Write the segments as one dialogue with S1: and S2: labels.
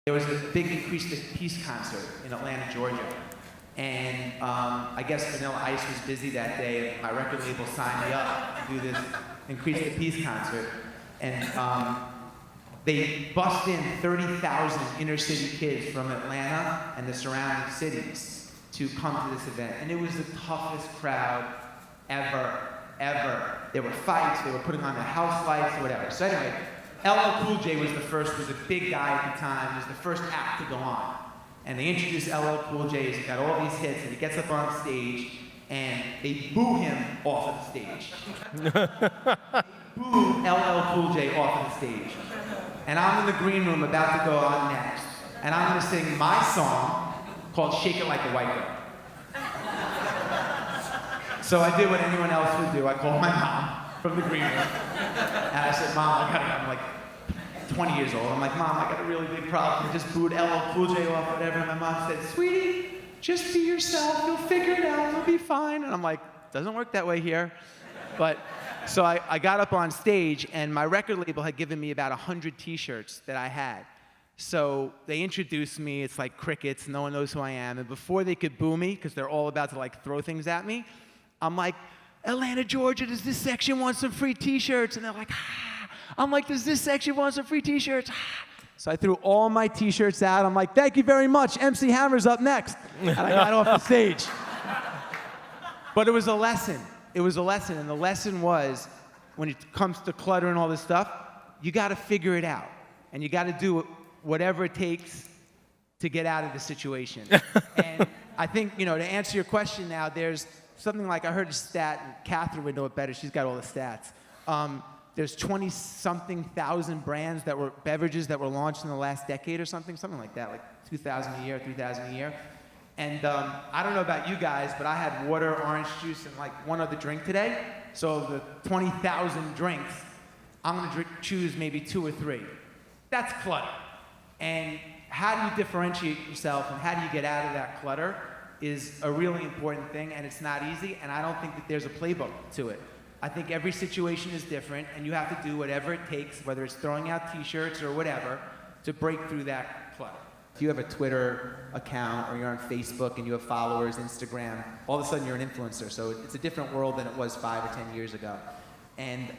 S1: there was a big Increase the Peace concert in Atlanta, Georgia. And I guess Vanilla Ice was busy that day, and my record label signed me up to do this Increase the Peace concert. And they bussed in 30,000 inner city kids from Atlanta and the surrounding cities to come to this event. And it was the toughest crowd ever. There were fights, they were putting on the house lights, whatever. So anyway, LL Cool J was a big guy at the time, was the first act to go on. And they introduced LL Cool J, he's got all these hits, and he gets up on stage, and they boo him off of the stage. Boo LL Cool J off of the stage. And I'm in the green room about to go on next, and I'm gonna sing my song called Shake It Like a White Girl. So I did what anyone else would do. I called my mom from the green room, and I said, Mom, I'm like 20 years old. I'm like, Mom, I got a really big problem. I just booed LL Cool J off, whatever. And my mom said, Sweetie, just be yourself. You'll figure it out. You'll be fine. And I'm like, doesn't work that way here. But so I got up on stage, and my record label had given me about 100 T-shirts that I had. So they introduced me. It's like crickets. No one knows who I am. And before they could boo me, because they're all about to like throw things at me, I'm like, Atlanta, Georgia, does this section want some free T-shirts? And they're like, ah. I'm like, does this section want some free T-shirts? Ah. So I threw all my T-shirts out. I'm like, thank you very much. MC Hammer's up next. And I got off the stage. But it was a lesson. It was a lesson. And the lesson was, when it comes to clutter and all this stuff, you got to figure it out. And you got to do whatever it takes to get out of the situation. And I think, to answer your question now, there's something like, I heard a stat, and Catherine would know it better, she's got all the stats. There's 20-something thousand brands that were, beverages that were launched in the last decade or something like that, like 2,000 a year, 3,000 a year. And I don't know about you guys, but I had water, orange juice, and like one other drink today. So of the 20,000 drinks, I'm gonna choose maybe 2 or 3. That's clutter. And how do you differentiate yourself, and how do you get out of that clutter is a really important thing, and it's not easy, and I don't think that there's a playbook to it. I think every situation is different, and you have to do whatever it takes, whether it's throwing out T-shirts or whatever, to break through that clutter. If you have a Twitter account, or you're on Facebook and you have followers, Instagram, all of a sudden you're an influencer, so it's a different world than it was 5 or 10 years ago. And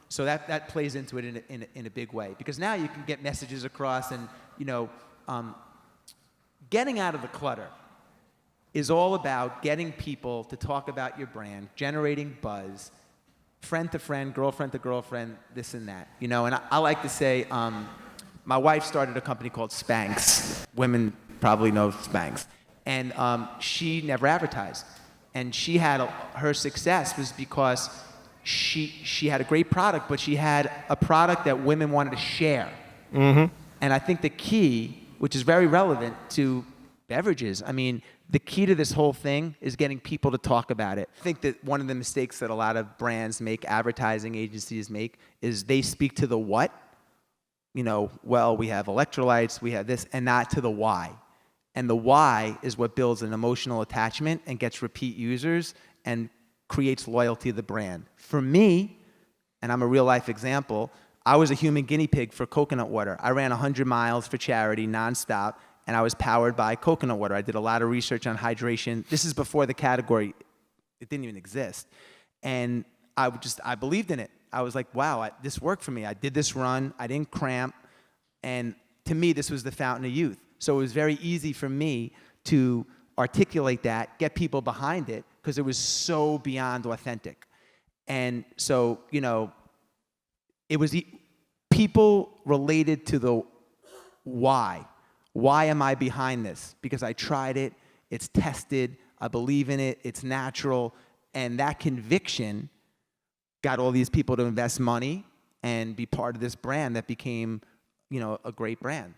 S1: so that plays into it in a big way, because now you can get messages across, and getting out of the clutter is all about getting people to talk about your brand, generating buzz, friend to friend, girlfriend to girlfriend, this and that. And I like to say, my wife started a company called Spanx. Women probably know Spanx. And she never advertised. And she had her success was because she had a great product, but she had a product that women wanted to share. Mm-hmm. And I think the key, which is very relevant to beverages, the key to this whole thing is getting people to talk about it. I think that one of the mistakes that a lot of brands make, advertising agencies make, is they speak to the what. Well, we have electrolytes, we have this, and not to the why. And the why is what builds an emotional attachment and gets repeat users and creates loyalty to the brand. For me, and I'm a real life example, I was a human guinea pig for coconut water. I ran 100 miles for charity nonstop, and I was powered by coconut water. I did a lot of research on hydration. This is before the category, it didn't even exist. And I believed in it. I was like, wow, this worked for me. I did this run, I didn't cramp, and to me, this was the fountain of youth. So it was very easy for me to articulate that, get people behind it, because it was so beyond authentic. And so, it was people related to the why. Why am I behind this? Because I tried it, it's tested, I believe in it, it's natural, and that conviction got all these people to invest money and be part of this brand that became, a great brand.